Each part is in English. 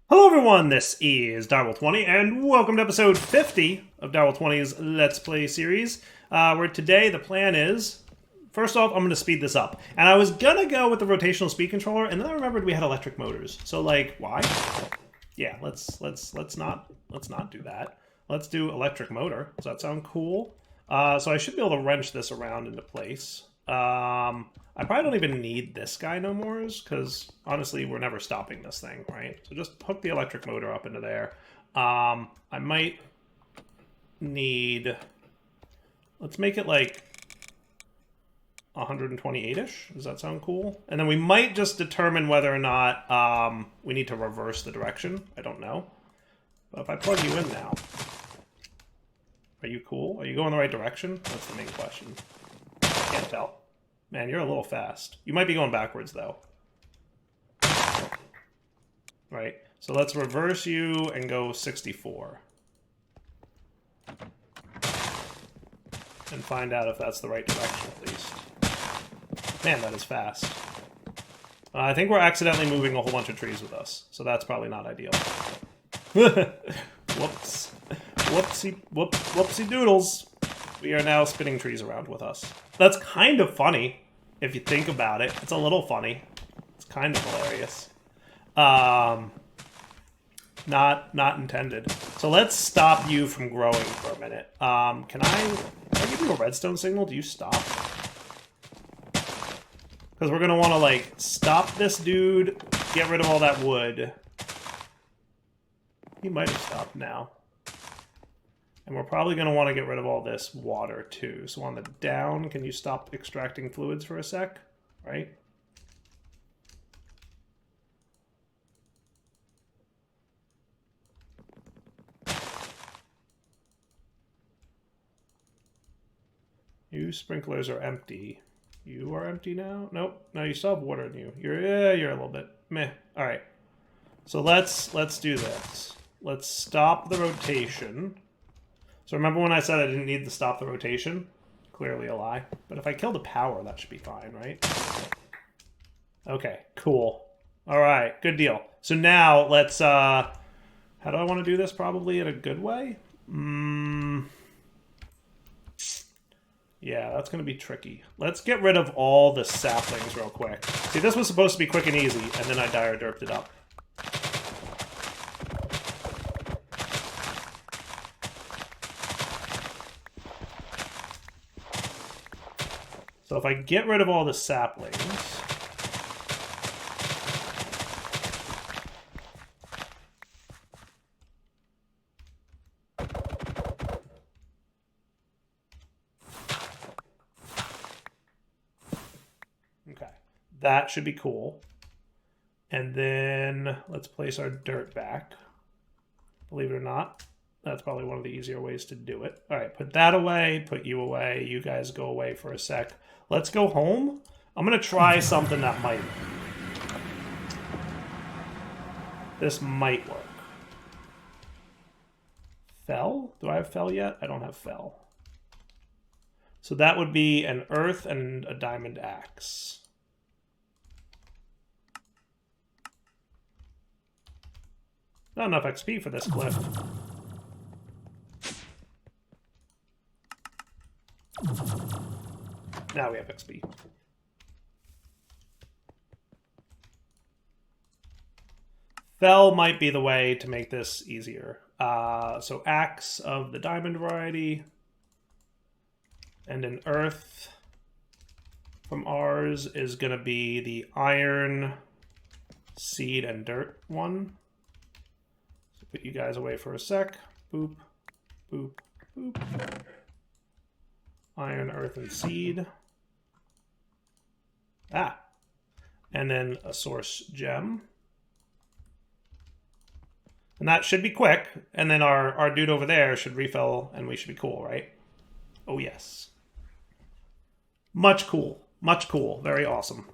Hello everyone, this is Direwolf20, and welcome to episode 50 of Direwolf20's Let's Play series, where today the plan is, first off, I'm going to speed this up. And I was going to go with the rotational speed controller, and then I remembered we had electric motors. So, like, why? Yeah, let's not do that. Let's do electric motor. Does that sound cool? So I should be able to wrench this around into place. I probably don't even need this guy no more, because honestly, we're never stopping this thing, right? So just hook the electric motor up into there. I might need... Let's make it like 128-ish. Does that sound cool? And then we might just determine whether or not we need to reverse the direction. I don't know. But if I plug you in now... Are you cool? Are you going the right direction? That's the main question. Can't tell. Man, you're a little fast. You might be going backwards, though. Right. So let's reverse you and go 64. And find out if that's the right direction, at least. Man, that is fast. I think we're accidentally moving a whole bunch of trees with us. So that's probably not ideal. Whoops. Whoopsie doodles. We are now spinning trees around with us. That's kind of funny, if you think about it. It's a little funny. It's kind of hilarious. Not intended. So let's stop you from growing for a minute. Can I give you a redstone signal? Do you stop? Because we're going to want to, like, stop this dude, get rid of all that wood. He might have stopped now. And we're probably going to want to get rid of all this water, too. So on the down, can you stop extracting fluids for a sec? Right? You sprinklers are empty. You are empty now? Nope. No, you still have water in you. You're a little bit meh. All right. So let's do this. Let's stop the rotation. So remember when I said I didn't need to stop the rotation? Clearly a lie. But if I kill the power, that should be fine, right? Okay, cool. All right, good deal. So now let's, how do I want to do this? Probably in a good way? Yeah, that's going to be tricky. Let's get rid of all the saplings real quick. See, this was supposed to be quick and easy, and then I dire derped it up. So if I get rid of all the saplings... Okay, that should be cool. And then let's place our dirt back. Believe it or not, that's probably one of the easier ways to do it. All right, put that away, put you away. You guys go away for a sec. Let's go home. I'm going to try something that might. This might work. Fell? Do I have fell yet? I don't have fell. So that would be an earth and a diamond axe. Not enough XP for this cliff. Now we have XP. Fell might be the way to make this easier. So axe of the diamond variety. And an earth from ours is going to be the iron, seed, and dirt one. So put you guys away for a sec. Boop, boop, boop. Iron, earth, and seed. Ah. And then a source gem. And that should be quick. And then our dude over there should refill and we should be cool, right? Oh, yes. Much cool. Much cool. Very awesome.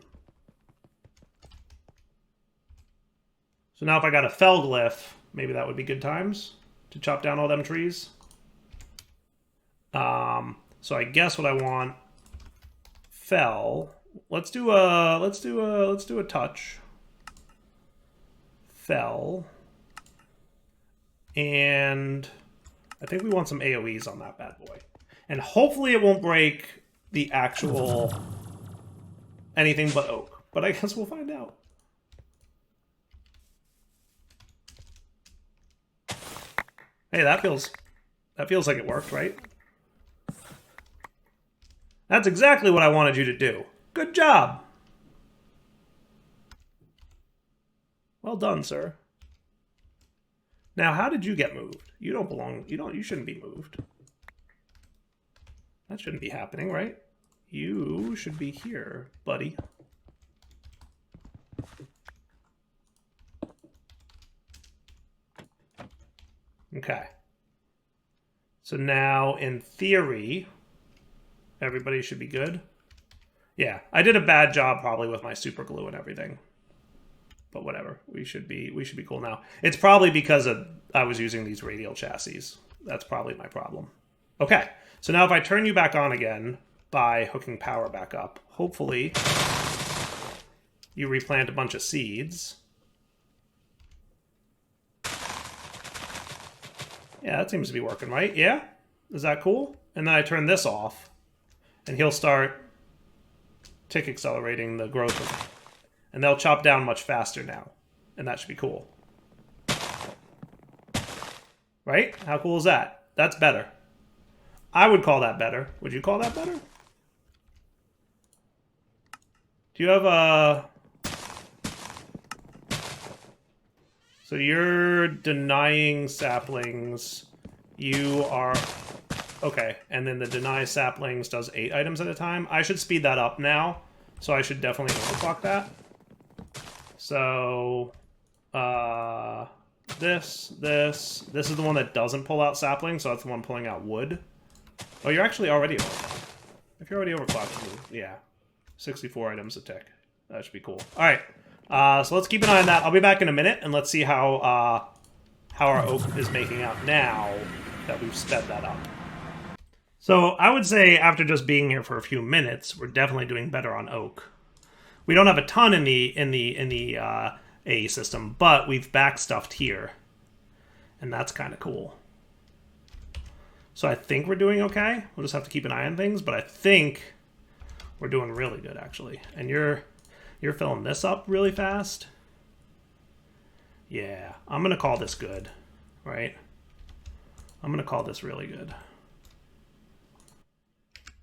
So now if I got a fell glyph, maybe that would be good times to chop down all them trees. So I guess what I want, fell. Let's do a touch. Fell. And I think we want some AoEs on that bad boy. And hopefully it won't break the actual anything but oak. But I guess we'll find out. Hey, that feels like it worked, right? That's exactly what I wanted you to do. Good job. Well done, sir. Now, how did you get moved? You don't belong. You shouldn't be moved. That shouldn't be happening, right? You should be here, buddy. Okay. So now, in theory, everybody should be good. Yeah, I did a bad job probably with my super glue and everything. But whatever, we should be cool now. It's probably because I was using these radial chassis. That's probably my problem. Okay, so now if I turn you back on again by hooking power back up, hopefully you replant a bunch of seeds. Yeah, that seems to be working, right? Yeah? Is that cool? And then I turn this off, and he'll start tick accelerating the growth of it. And they'll chop down much faster now. And that should be cool. Right? How cool is that? That's better. I would call that better. Would you call that better? Do you have a... So you're denying saplings. You are... Okay, and then the deny saplings does 8 items at a time. I should speed that up now. So I should definitely overclock that. So, this is the one that doesn't pull out saplings, so that's the one pulling out wood. Oh, you're actually already overclocked. If you're already overclocked, yeah. 64 items a tick. That should be cool. Alright, so let's keep an eye on that. I'll be back in a minute, and let's see how our oak is making out now that we've sped that up. So, I would say after just being here for a few minutes, we're definitely doing better on oak. We don't have a ton in the A system, but we've backstuffed here, and that's kind of cool. So I think we're doing okay. We'll just have to keep an eye on things, but I think we're doing really good actually. And you're filling this up really fast. Yeah, I'm gonna call this good, right? I'm gonna call this really good.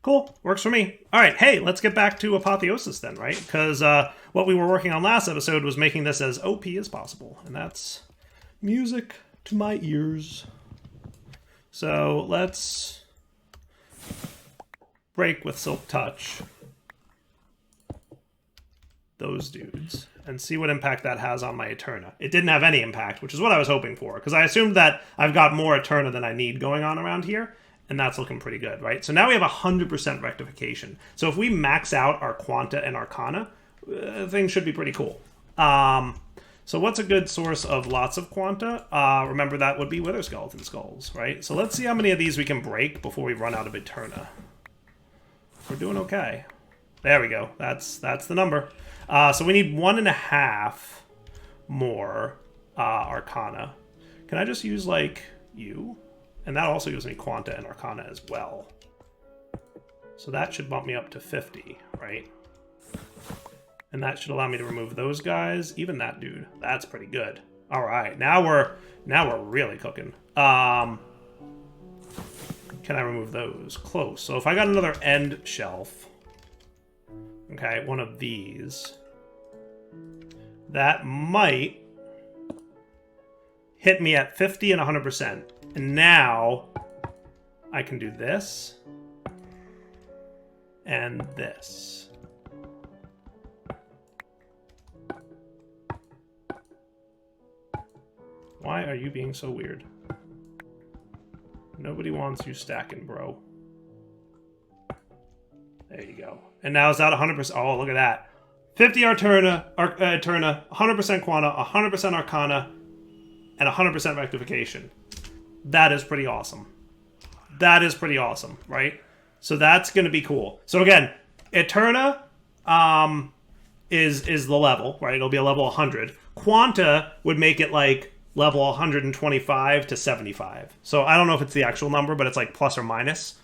Cool, works for me. All right, hey, let's get back to Apotheosis then, right? Because what we were working on last episode was making this as OP as possible, and that's music to my ears. So let's break with Silk Touch those dudes and see what impact that has on my Eterna. It didn't have any impact, which is what I was hoping for, because I assumed that I've got more Eterna than I need going on around here. And that's looking pretty good, right? So now we have 100% rectification. So if we max out our Quanta and Arcana, things should be pretty cool. So what's a good source of lots of Quanta? Remember, that would be Wither Skeleton Skulls, right? So let's see how many of these we can break before we run out of Eterna. We're doing okay. There we go. That's the number. So we need 1.5 more Arcana. Can I just use, like, you? And that also gives me Quanta and Arcana as well. So that should bump me up to 50, right? And that should allow me to remove those guys. Even that dude. That's pretty good. All right, now we're really cooking. Can I remove those? Close. So if I got another end shelf, okay, one of these, that might hit me at 50 and 100%. And now I can do this and this. Why are you being so weird? Nobody wants you stacking, bro. There you go. And now it's at 100%. Oh, look at that. 50 Eterna, 100% Quanta, 100% Arcana, and 100% Rectification. That is pretty awesome. That is pretty awesome, right? So that's going to be cool. So again, Eterna is the level, right? It'll be a level 100. Quanta would make it like level 125 to 75. So I don't know if it's the actual number, but it's like plus or minus.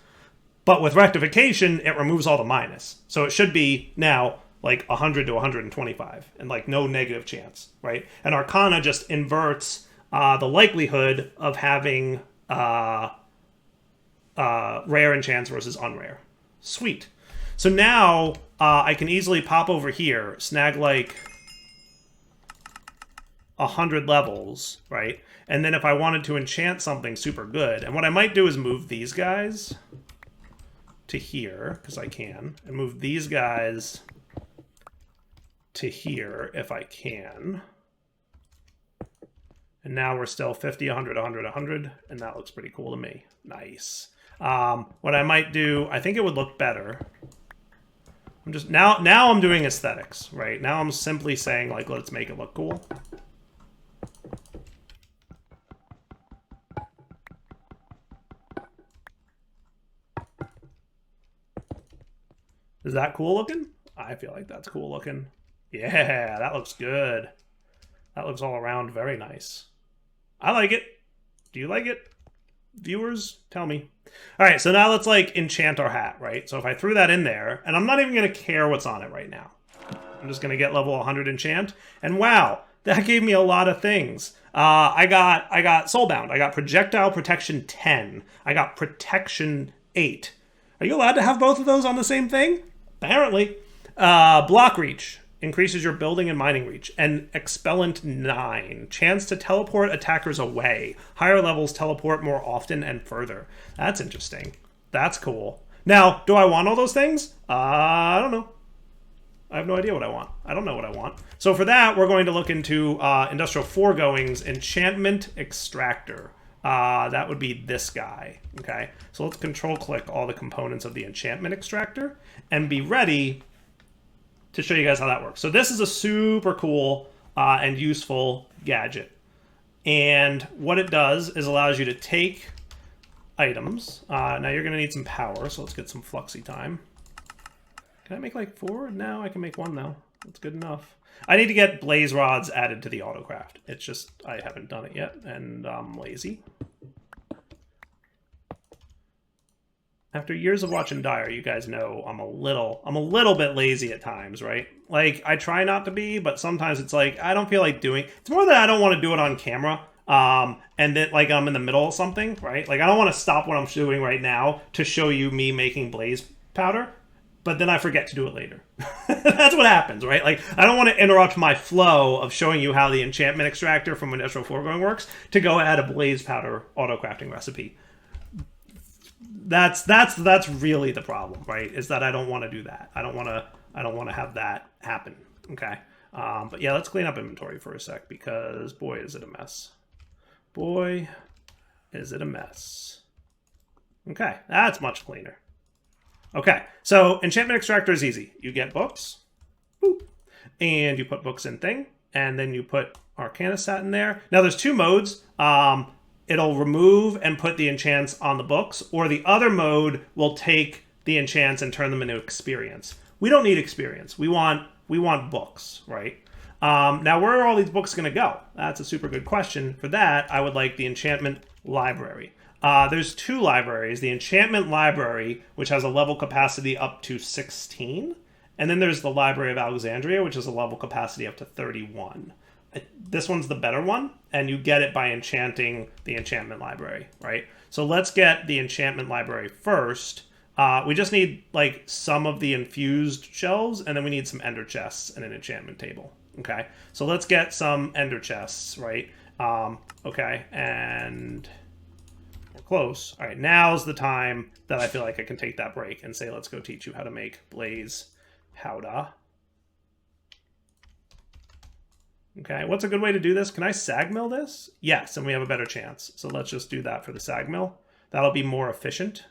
But with rectification, it removes all the minus. So it should be now like 100 to 125 and like no negative chance, right? And Arcana just inverts the likelihood of having rare enchants versus unrare. Sweet. So now I can easily pop over here, snag like 100 levels, right? And then if I wanted to enchant something super good, and what I might do is move these guys to here, because I can, and move these guys to here if I can. And now we're still 50, 100, 100, 100, and that looks pretty cool to me. Nice. What I might do, I think it would look better. I'm just now I'm doing aesthetics, right? Now I'm simply saying like let's make it look cool. Is that cool looking? I feel like that's cool looking. Yeah, that looks good. That looks all around very nice. I like it. Do you like it? Viewers, tell me. All right, so now let's like enchant our hat, right? So if I threw that in there, and I'm not even going to care what's on it right now. I'm just going to get level 100 enchant. And wow, that gave me a lot of things. I got Soulbound. I got Projectile Protection 10. I got Protection 8. Are you allowed to have both of those on the same thing? Apparently. Block Reach. Increases your building and mining reach. And Expellant 9. Chance to teleport attackers away. Higher levels teleport more often and further. That's interesting. That's cool. Now, do I want all those things? I don't know. I have no idea what I want. I don't know what I want. So for that, we're going to look into Industrial Foregoing's Enchantment Extractor. That would be this guy. Okay, so let's control-click all the components of the Enchantment Extractor and be ready to show you guys how that works. So this is a super cool and useful gadget. And what it does is allows you to take items. Now you're going to need some power, so let's get some fluxy time. Can I make like 4? No, I can make 1 though. That's good enough. I need to get blaze rods added to the autocraft. It's just, I haven't done it yet, and I'm lazy. After years of watching Dire, you guys know I'm a little bit lazy at times, right? Like, I try not to be, but sometimes it's like, I don't feel like doing... It's more that I don't want to do it on camera, and that, like, I'm in the middle of something, right? Like, I don't want to stop what I'm doing right now to show you me making blaze powder, but then I forget to do it later. That's what happens, right? Like, I don't want to interrupt my flow of showing you how the enchantment extractor from Industrial Foregoing works to go add a blaze powder auto-crafting recipe. That's really the problem, right? Is that I don't want to do that. I don't want to have that happen. Okay. But yeah, let's clean up inventory for a sec because boy is it a mess. Boy is it a mess. Okay, that's much cleaner. Okay, so enchantment extractor is easy. You get books, boop, and you put books in thing, and then you put Arcana Stat in there. Now there's 2 modes. It'll remove and put the enchants on the books, or the other mode will take the enchants and turn them into experience. We don't need experience. We want books, right? Now, where are all these books going to go? That's a super good question. For that, I would like the enchantment library. There's 2 libraries. The enchantment library, which has a level capacity up to 16, and then there's the Library of Alexandria, which has a level capacity up to 31. This one's the better one, and you get it by enchanting the enchantment library, right? So let's get the enchantment library first. We just need like some of the infused shelves, and then we need some ender chests and an enchantment table. Okay, so let's get some ender chests, right? Okay, and we're close. All right, now's the time that I feel like I can take that break and say, let's go teach you how to make blaze powder. Okay, what's a good way to do this? Can I sag mill this? Yes, and we have a better chance. So let's just do that for the sag mill. That'll be more efficient.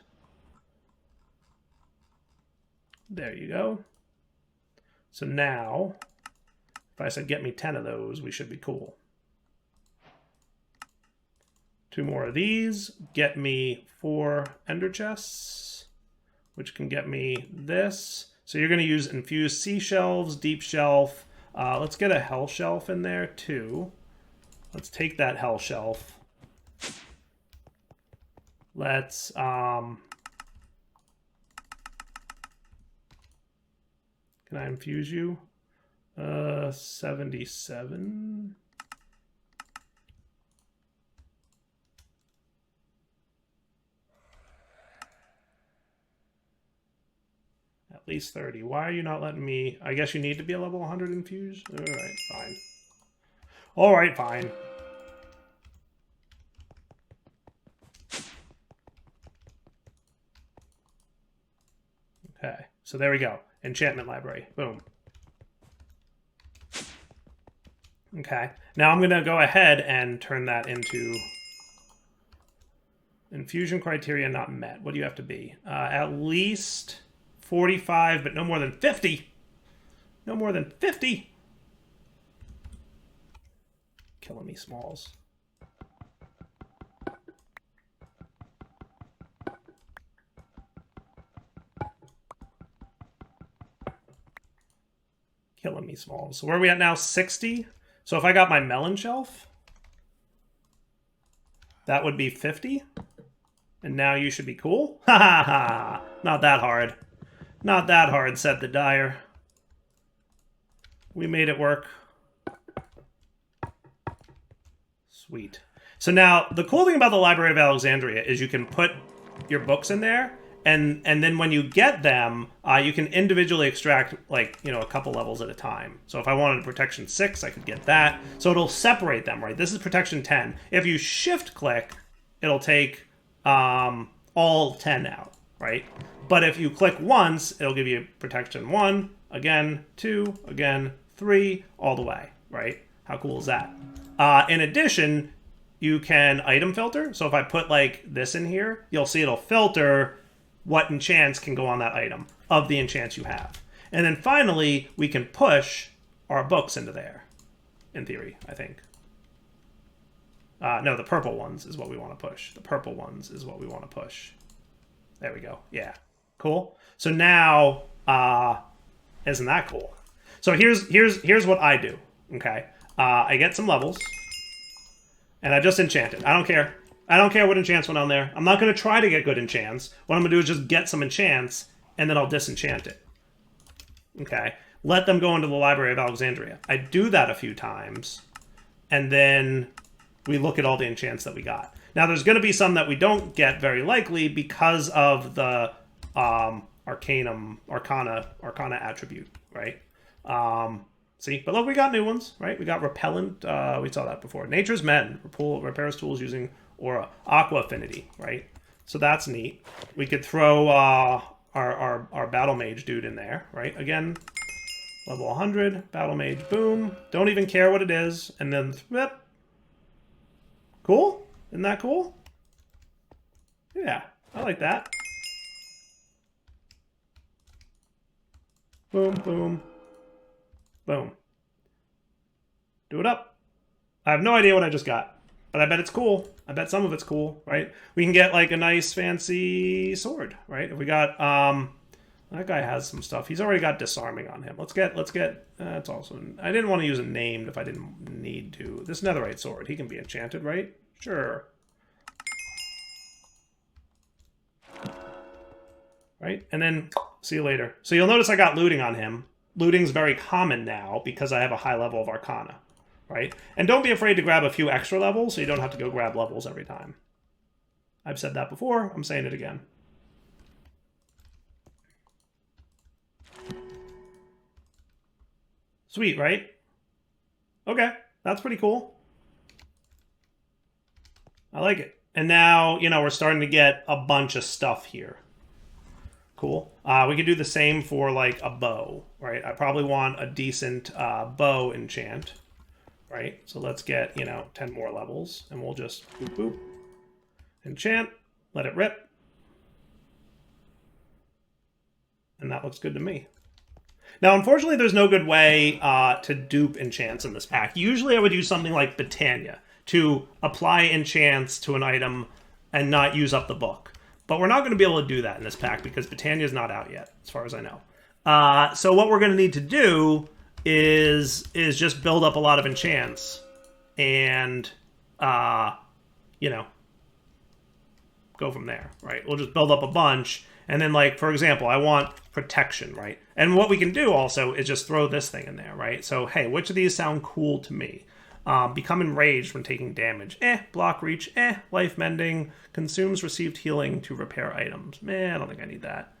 There you go. So now, if I said get me 10 of those, we should be cool. 2 more of these. Get me 4 ender chests, which can get me this. So you're going to use infused sea shelves, deep shelf. Let's get a hell shelf in there too. Let's take that hell shelf. Let's can I infuse you? 77. At least 30. Why are you not letting me? I guess you need to be a level 100 infused? Alright, fine. Alright, fine. Okay, so there we go. Enchantment library. Boom. Okay, now I'm going to go ahead and turn that into infusion criteria not met. What do you have to be? At least 45, but no more than 50. No more than 50. Killing me, Smalls. Killing me, Smalls. So where are we at now? 60? So if I got my melon shelf, that would be 50. And now you should be cool. Ha ha ha. Not that hard. Not that hard, said the dyer. We made it work. Sweet. So now, the cool thing about the Library of Alexandria is you can put your books in there, and then when you get them, you can individually extract, like, you know, a couple levels at a time. So if I wanted protection 6, I could get that. So it'll separate them, right? This is protection 10. If you shift-click, it'll take all 10 out, right? But if you click once, it'll give you protection 1, again, 2, again, 3, all the way, right? How cool is that? In addition, you can item filter. So if I put like this in here, you'll see it'll filter what enchants can go on that item of the enchants you have. And then finally, we can push our books into there, in theory, I think. No, the purple ones is what we want to push. The purple ones is what we want to push. There we go. Yeah. Cool. So now, isn't that cool? So here's what I do. Okay. I get some levels, and I just enchant it. I don't care. I don't care what enchants went on there. I'm not going to try to get good enchants. What I'm going to do is just get some enchants, and then I'll disenchant it. Okay. Let them go into the Library of Alexandria. I do that a few times, and then we look at all the enchants that we got. Now, there's going to be some that we don't get very likely because of the arcana attribute, right? See, but look, we got new ones, right? We got repellent. We saw that before. Nature's Men, repairs tools using aura. Aqua affinity, right? So that's neat. We could throw our battle mage dude in there, right? Again, level 100, battle mage, boom. Don't even care what it is, and then yep. Cool? Isn't that cool? Yeah, I like that. Boom, boom. Boom. Do it up. I have no idea what I just got, but I bet it's cool. I bet some of it's cool, right? We can get like a nice fancy sword, right? If we got, that guy has some stuff. He's already got disarming on him. Let's get, it's also, I didn't want to use a named if I didn't need to. This netherite sword, he can be enchanted, right? Sure. Right? And then, see you later. So you'll notice I got looting on him. Looting's very common now because I have a high level of Arcana, right? And don't be afraid to grab a few extra levels so you don't have to go grab levels every time. I've said that before. I'm saying it again. Sweet, right? Okay, that's pretty cool. I like it. And now, you know, we're starting to get a bunch of stuff here. Cool. We could do the same for like a bow, right? I probably want a decent bow enchant, right? So let's get, you know, 10 more levels, and we'll just boop, boop. Enchant, let it rip. And that looks good to me. Now, unfortunately, there's no good way to dupe enchants in this pack. Usually I would use something like Britannia to apply enchants to an item and not use up the book. But we're not going to be able to do that in this pack because Britannia is not out yet, as far as I know. So what we're going to need to do is just build up a lot of enchants and, you know, go from there, right? We'll just build up a bunch, and then, like, for example, I want protection, right? And what we can do also is just throw this thing in there, right? So, hey, which of these sound cool to me? Become enraged when taking damage. Block reach. Life mending. Consumes received healing to repair items. I don't think I need that.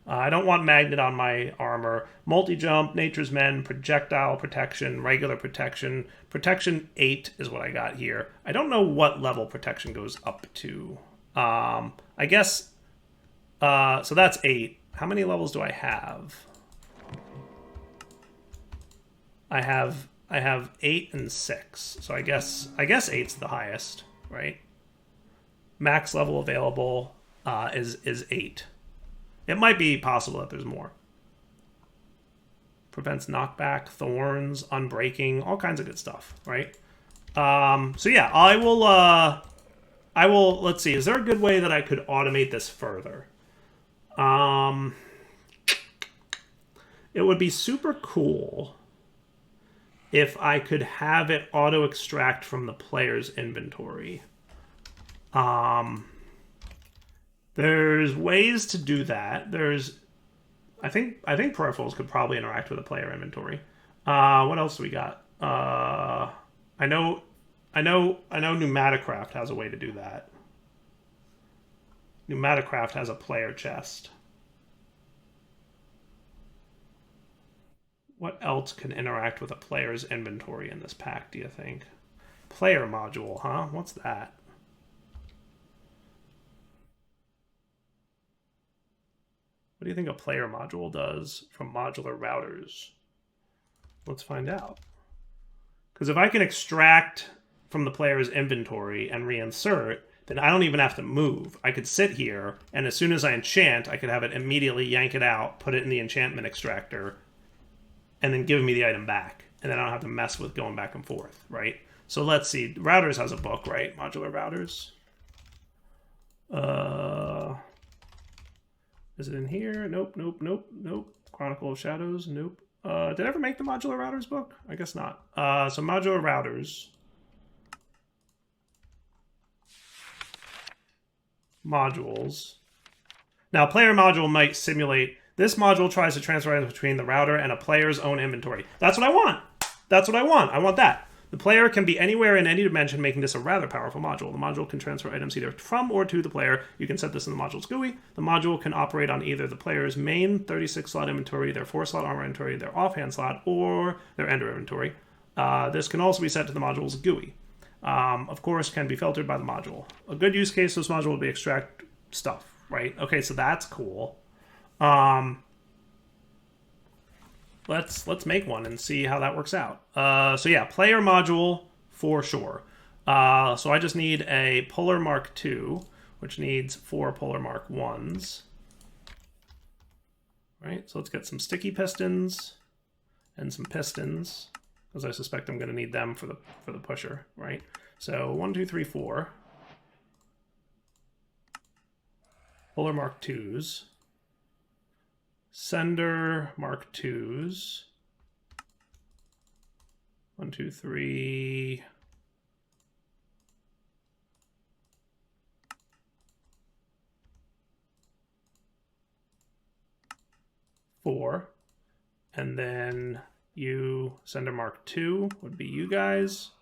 I don't want magnet on my armor. Multi-jump, nature's mend, projectile protection, regular protection. Protection 8 is what I got here. I don't know what level protection goes up to. I guess, so that's 8. How many levels do I have? I have 8 and 6. So I guess 8's the highest, right? Max level available is 8. It might be possible that there's more. Prevents knockback, thorns, unbreaking, all kinds of good stuff, right? So yeah, I will, let's see, is there a good way that I could automate this further? It would be super cool if I could have it auto-extract from the player's inventory. There's ways to do that. I think peripherals could probably interact with a player inventory. What else do we got? I know Pneumaticraft has a way to do that. Pneumaticraft has a player chest. What else can interact with a player's inventory in this pack, do you think? Player module, huh? What's that? What do you think a player module does from modular routers? Let's find out. Because if I can extract from the player's inventory and reinsert, then I don't even have to move. I could sit here, and as soon as I enchant, I could have it immediately yank it out, put it in the enchantment extractor, and then give me the item back. And then I don't have to mess with going back and forth, right? So let's see. Routers has a book, right? Modular routers. Is it in here? Nope. Chronicle of Shadows? Nope. Did I ever make the modular routers book? I guess not. So modular routers. Modules. Now, player module might simulate. This module tries to transfer items between the router and a player's own inventory. That's what I want. That's what I want. I want that. The player can be anywhere in any dimension, making this a rather powerful module. The module can transfer items either from or to the player. You can set this in the module's GUI. The module can operate on either the player's main 36-slot inventory, their 4-slot armor inventory, their offhand slot, or their ender inventory. This can also be set to the module's GUI. Of course, can be filtered by the module. A good use case of this module would be extract stuff, right? Okay, so that's cool. Let's make one and see how that works out. So yeah, player module for sure. So I just need a Polar Mark II, which needs 4 Polar Mark 1s. Right, so let's get some sticky pistons and some pistons, because I suspect I'm going to need them for the pusher, right? So 1, 2, 3, 4. Polar Mark IIs. Sender Mark IIs. 1, 2, 3. Four. And then you, Sender Mark II would be you guys.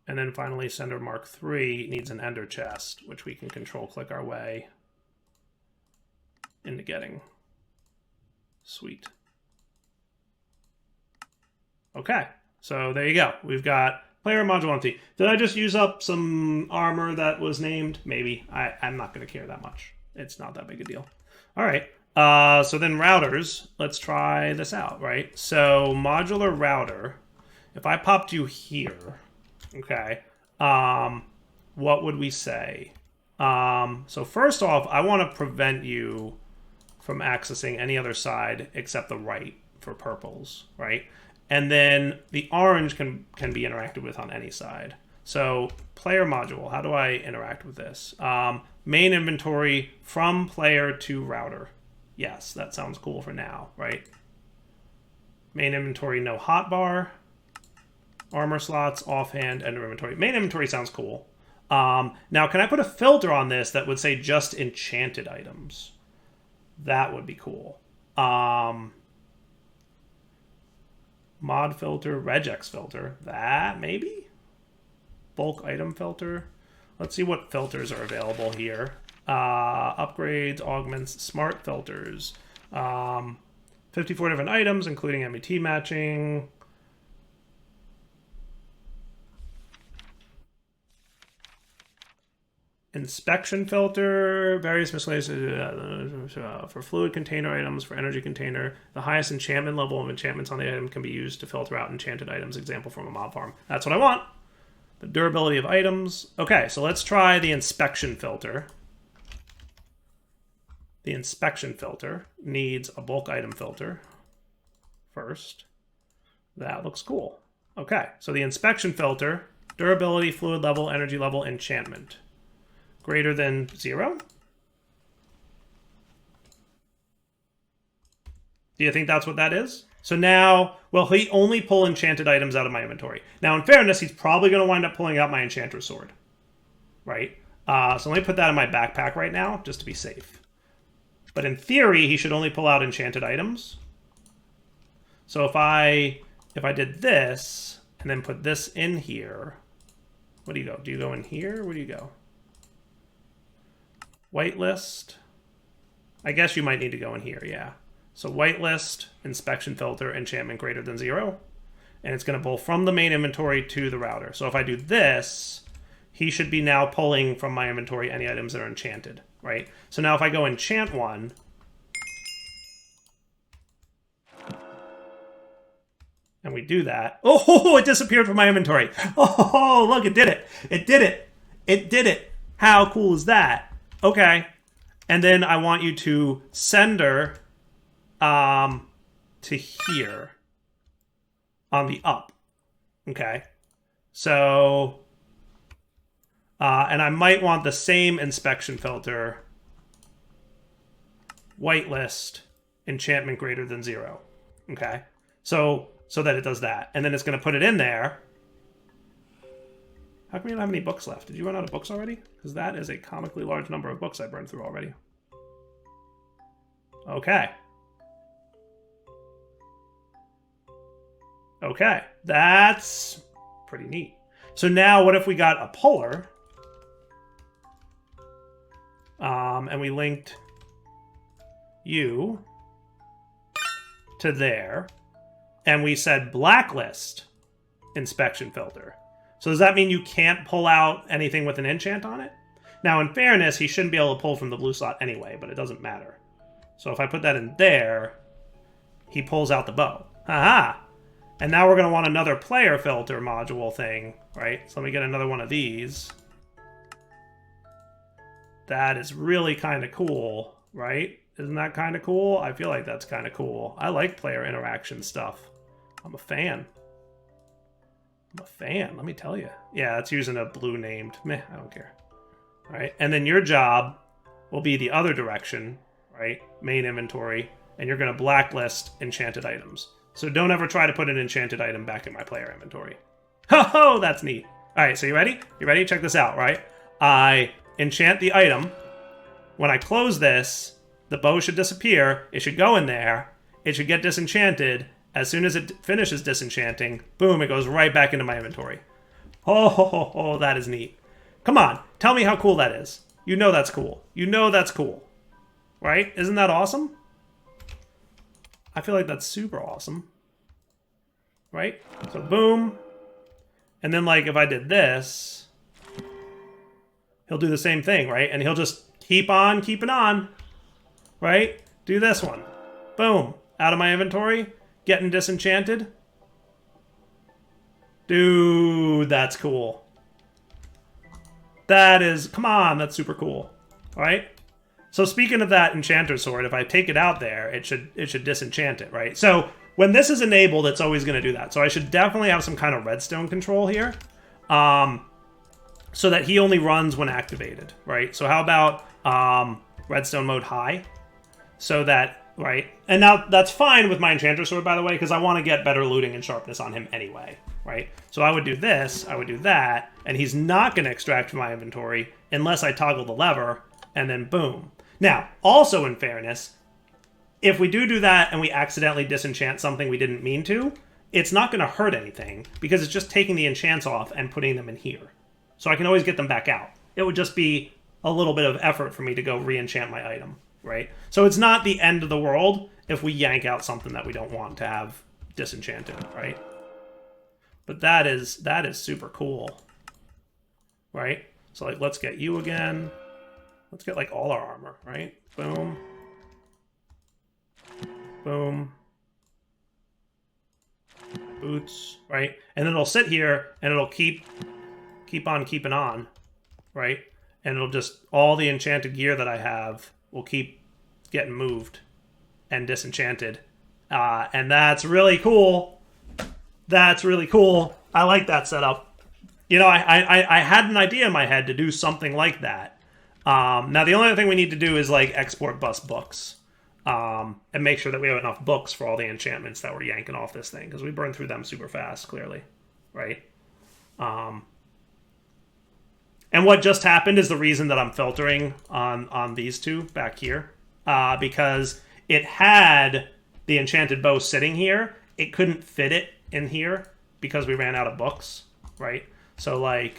And then finally Sender Mark III needs an ender chest, which we can control click our way into getting. Sweet. Okay, so there you go. We've got player module empty. Did I just use up some armor that was named? Maybe. I'm not going to care that much. It's not that big a deal. All right. So then routers. Let's try this out, right? So modular router. If I popped you here, okay, what would we say? So first off, I want to prevent you from accessing any other side except the right for purples, right? And then the orange can be interacted with on any side. So player module, how do I interact with this? Main inventory from player to router. Yes, that sounds cool for now, right? Main inventory, no hotbar. armor slots, offhand, and inventory. Main inventory sounds cool. Now, can I put a filter on this that would say just enchanted items? That would be cool. Mod filter, regex filter. That, maybe? Bulk item filter. Let's see what filters are available here. Upgrades, augments, smart filters. 54 different items, including MET matching. Inspection filter, various miscellaneous for fluid container items, for energy container. The highest enchantment level of enchantments on the item can be used to filter out enchanted items. Example from a mob farm. That's what I want. The durability of items. Okay, so let's try the inspection filter. The inspection filter needs a bulk item filter first. That looks cool. Okay, so the inspection filter, durability, fluid level, energy level, enchantment. Greater than 0? Do you think that's what that is? So now, well, he only pull enchanted items out of my inventory. Now, in fairness, he's probably going to wind up pulling out my enchanter sword. Right? So let me put that in my backpack right now, just to be safe. But in theory, he should only pull out enchanted items. So if I did this, and then put this in here, where do you go? Do you go in here? Where do you go? Whitelist. I guess you might need to go in here, yeah. So whitelist, inspection filter, enchantment greater than 0. And it's going to pull from the main inventory to the router. So if I do this, he should be now pulling from my inventory any items that are enchanted, right? So now if I go enchant one, and we do that, oh, it disappeared from my inventory. Oh, look, it did it. It did it. It did it. How cool is that? Okay, and then I want you to send her to here on the up. Okay, so and I might want the same inspection filter, whitelist, enchantment greater than 0. Okay, so that it does that, and then it's going to put it in there. How come you don't have any books left? Did you run out of books already? Because that is a comically large number of books I burned through already. Okay. Okay, that's pretty neat. So now what if we got a puller, and we linked you to there, and we said blacklist inspection filter. So does that mean you can't pull out anything with an enchant on it? Now, in fairness, he shouldn't be able to pull from the blue slot anyway, but it doesn't matter. So if I put that in there, he pulls out the bow. Haha! And now we're going to want another player filter module thing, right? So let me get another one of these. That is really kind of cool, right? Isn't that kind of cool? I feel like that's kind of cool. I like player interaction stuff. I'm a fan. I'm a fan, let me tell you. Yeah, it's using a blue named. Meh, I don't care. All right, and then your job will be the other direction, right? Main inventory, and you're going to blacklist enchanted items. So don't ever try to put an enchanted item back in my player inventory. Ho ho, that's neat. All right, so you ready? You ready? Check this out, right? I enchant the item. When I close this, the bow should disappear. It should go in there. It should get disenchanted. As soon as it finishes disenchanting, boom, it goes right back into my inventory. Oh, that is neat. Come on, tell me how cool that is. You know that's cool. You know that's cool. Right? Isn't that awesome? I feel like that's super awesome. Right? So boom. And then like if I did this, he'll do the same thing, right? And he'll just keep on keeping on. Right? Do this one. Boom. Out of my inventory. Getting disenchanted. Dude, that's cool. That is, come on, that's super cool. All right? So speaking of that enchanter sword, if I take it out there, it should disenchant it, right? So when this is enabled, it's always going to do that. So I should definitely have some kind of redstone control here, so that he only runs when activated, right? So how about redstone mode high, so that, right? And now that's fine with my enchanter sword, by the way, because I want to get better looting and sharpness on him anyway, right? So I would do this, I would do that, and he's not going to extract from my inventory unless I toggle the lever, and then boom. Now, also in fairness, if we do that and we accidentally disenchant something we didn't mean to, it's not going to hurt anything because it's just taking the enchants off and putting them in here. So I can always get them back out. It would just be a little bit of effort for me to go re-enchant my item, right? So it's not the end of the world if we yank out something that we don't want to have disenchanted, right? But that is super cool, right? So like, let's get you again. Let's get like all our armor, right? Boom. Boom. Boots, right? And then it'll sit here and it'll keep on keeping on, right? And it'll just, all the enchanted gear that I have will keep getting moved and disenchanted. And that's really cool. That's really cool. I like that setup. You know, I had an idea in my head to do something like that. Now, the only other thing we need to do is, like, export bus books. And make sure that we have enough books for all the enchantments that we're yanking off this thing, because we burn through them super fast, clearly. Right? And what just happened is the reason that I'm filtering on these two back here. Because it had the enchanted bow sitting here. It couldn't fit it in here because we ran out of books, right? So, like...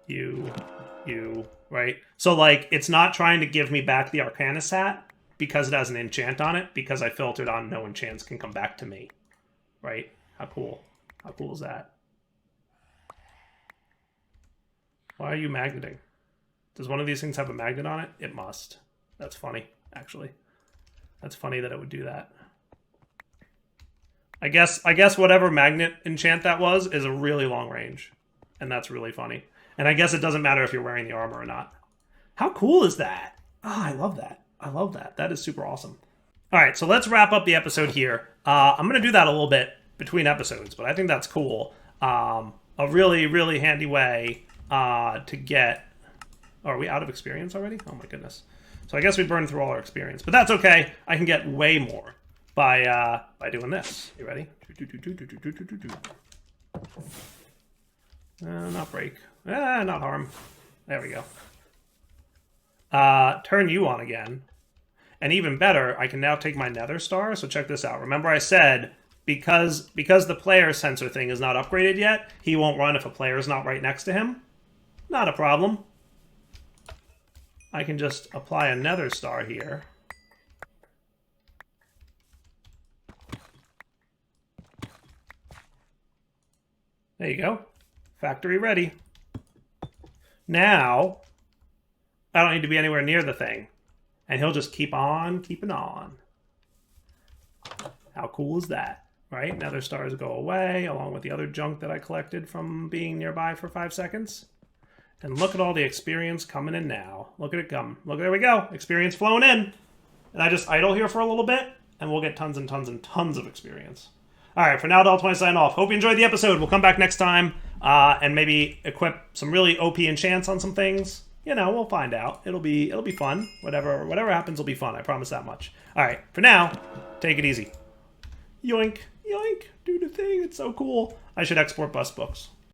You, right? So, like, it's not trying to give me back the Arcanist hat because it has an enchant on it, because I filtered on no enchants can come back to me, right? How cool. How cool is that? Why are you magneting? Does one of these things have a magnet on it? It must. That's funny, actually. That's funny that it would do that. I guess whatever magnet enchant that was is a really long range. And that's really funny. And I guess it doesn't matter if you're wearing the armor or not. How cool is that? Oh, I love that. I love that. That is super awesome. All right, so let's wrap up the episode here. I'm going to do that a little bit between episodes, but I think that's cool. A really, really handy way to get... Oh, are we out of experience already? Oh my goodness. So I guess we burned through all our experience, but that's okay. I can get way more by doing this. You ready? Not break. Not harm. There we go. Turn you on again. And even better, I can now take my nether star. So check this out. Remember I said, because the player sensor thing is not upgraded yet, he won't run if a player is not right next to him. Not a problem. I can just apply a nether star here. There you go. Factory ready. Now, I don't need to be anywhere near the thing. And he'll just keep on keeping on. How cool is that? Right? Nether stars go away, along with the other junk that I collected from being nearby for 5 seconds. And look at all the experience coming in now. Look at it come. Look, there we go. Experience flowing in. And I just idle here for a little bit, and we'll get tons and tons and tons of experience. All right, for now, Doll20 sign off. Hope you enjoyed the episode. We'll come back next time and maybe equip some really OP enchants on some things. You know, we'll find out. It'll be fun. Whatever happens will be fun. I promise that much. All right, for now, take it easy. Yoink, yoink, do the thing. It's so cool. I should export bus books.